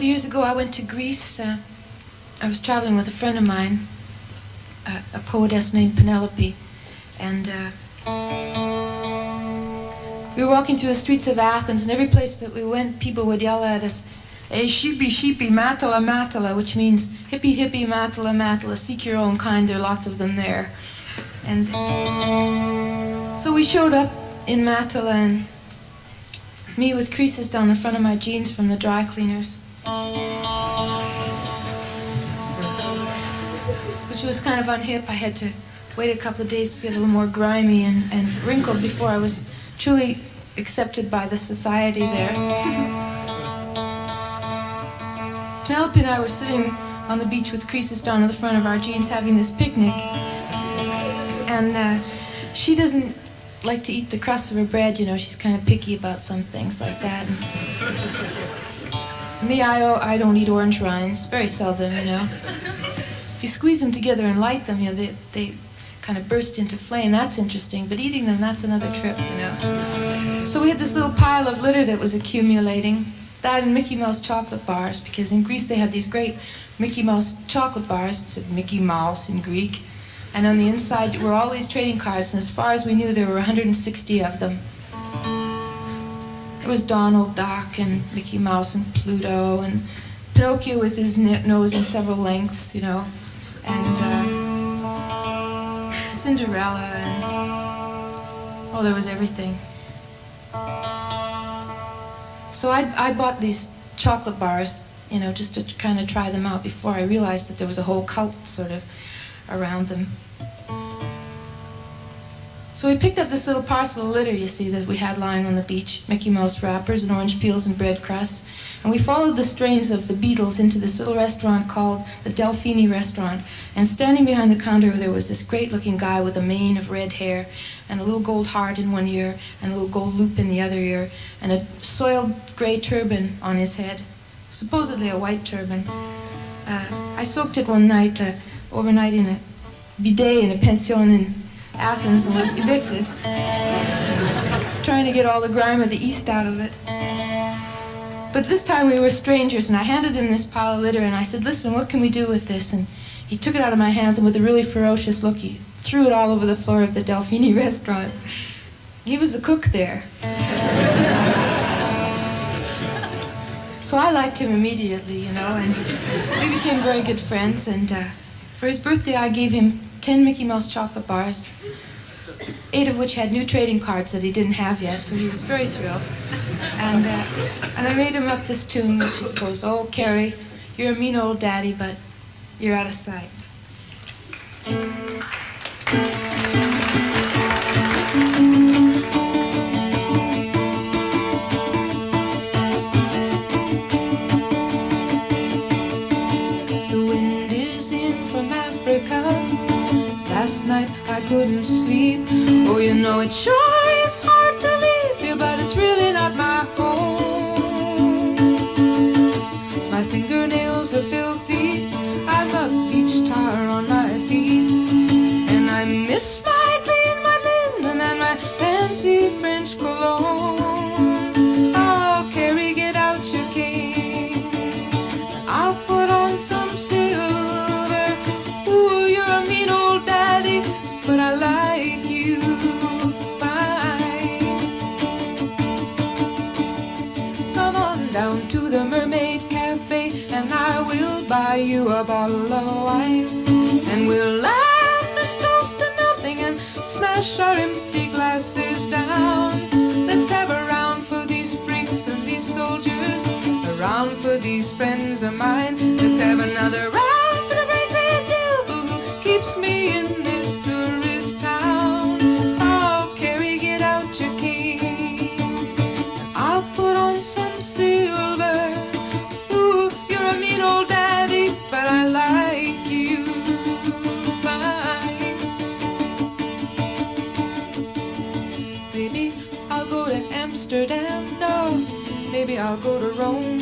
years ago, I went to Greece. I was traveling with a friend of mine, a poetess named Penelope, and we were walking through the streets of Athens, and every place that we went, people would yell at us, "Hey, sheepy, sheepy, Matala, Matala," which means hippie, hippie, Matala, Matala, seek your own kind, there are lots of them there. And so we showed up in Matala, and me with creases down the front of my jeans from the dry cleaners, which was kind of unhip. I had to wait a couple of days to get a little more grimy and wrinkled before I was truly accepted by the society there. Penelope and I were sitting on the beach with creases down to the front of our jeans having this picnic, and she doesn't like to eat the crust of her bread, you know, she's kind of picky about some things like that. And me, I don't eat orange rinds, very seldom, you know. If you squeeze them together and light them, you know, they kind of burst into flame, that's interesting, but eating them, that's another trip, you know. So we had this little pile of litter that was accumulating, that and Mickey Mouse chocolate bars, because in Greece they had these great Mickey Mouse chocolate bars, it said Mickey Mouse in Greek, and on the inside were all these trading cards, and as far as we knew, there were 160 of them. There was Donald Duck and Mickey Mouse and Pluto and Pinocchio with his nose in several lengths, you know, and Cinderella, and oh, there was everything. So I bought these chocolate bars, you know, just to kind of try them out before I realized that there was a whole cult sort of around them. So we picked up this little parcel of litter, you see, that we had lying on the beach, Mickey Mouse wrappers and orange peels and bread crusts, and we followed the strains of the Beatles into this little restaurant called the Delphini Restaurant, and standing behind the counter there was this great-looking guy with a mane of red hair and a little gold heart in one ear and a little gold loop in the other ear and a soiled gray turban on his head, supposedly a white turban. I soaked it one night, overnight in a bidet in a pension in Athens and was evicted, trying to get all the grime of the East out of it. But this time we were strangers, and I handed him this pile of litter, and I said, "Listen, what can we do with this?" And he took it out of my hands, and with a really ferocious look, he threw it all over the floor of the Delphini restaurant. He was the cook there. So I liked him immediately, you know, and we became very good friends, and for his birthday I gave him 10 Mickey Mouse chocolate bars, 8 of which had new trading cards that he didn't have yet, so he was very thrilled. And I made him up this tune, which goes, "Oh, Carrie, you're a mean old daddy, but you're out of sight." The wind is in from Africa. Last night I couldn't sleep. Oh, you know it sure is hard to leave you, but it's really not my home. My fingernails are filthy. I've got peach tar on my feet, and I miss my clean white linen and my fancy French cologne. Oh, Carrie, get out your cane. I'll put on some silver. Ooh, you're a mean old daddy, but I like you fine. Come on down to the Mermaid Cafe, and I will buy you a bottle of wine, and we'll laugh and toast to nothing and smash our empty glasses down. Let's have a round for these freaks and these soldiers, a round for these friends of mine. Let's have another round for the great red devil who keeps me in this tourist town. Oh, Carrie, get out your cane, and I'll put on some silver. Ooh, you're a mean old daddy, but I like you fine. Maybe I'll go to Amsterdam, no, maybe I'll go to Rome.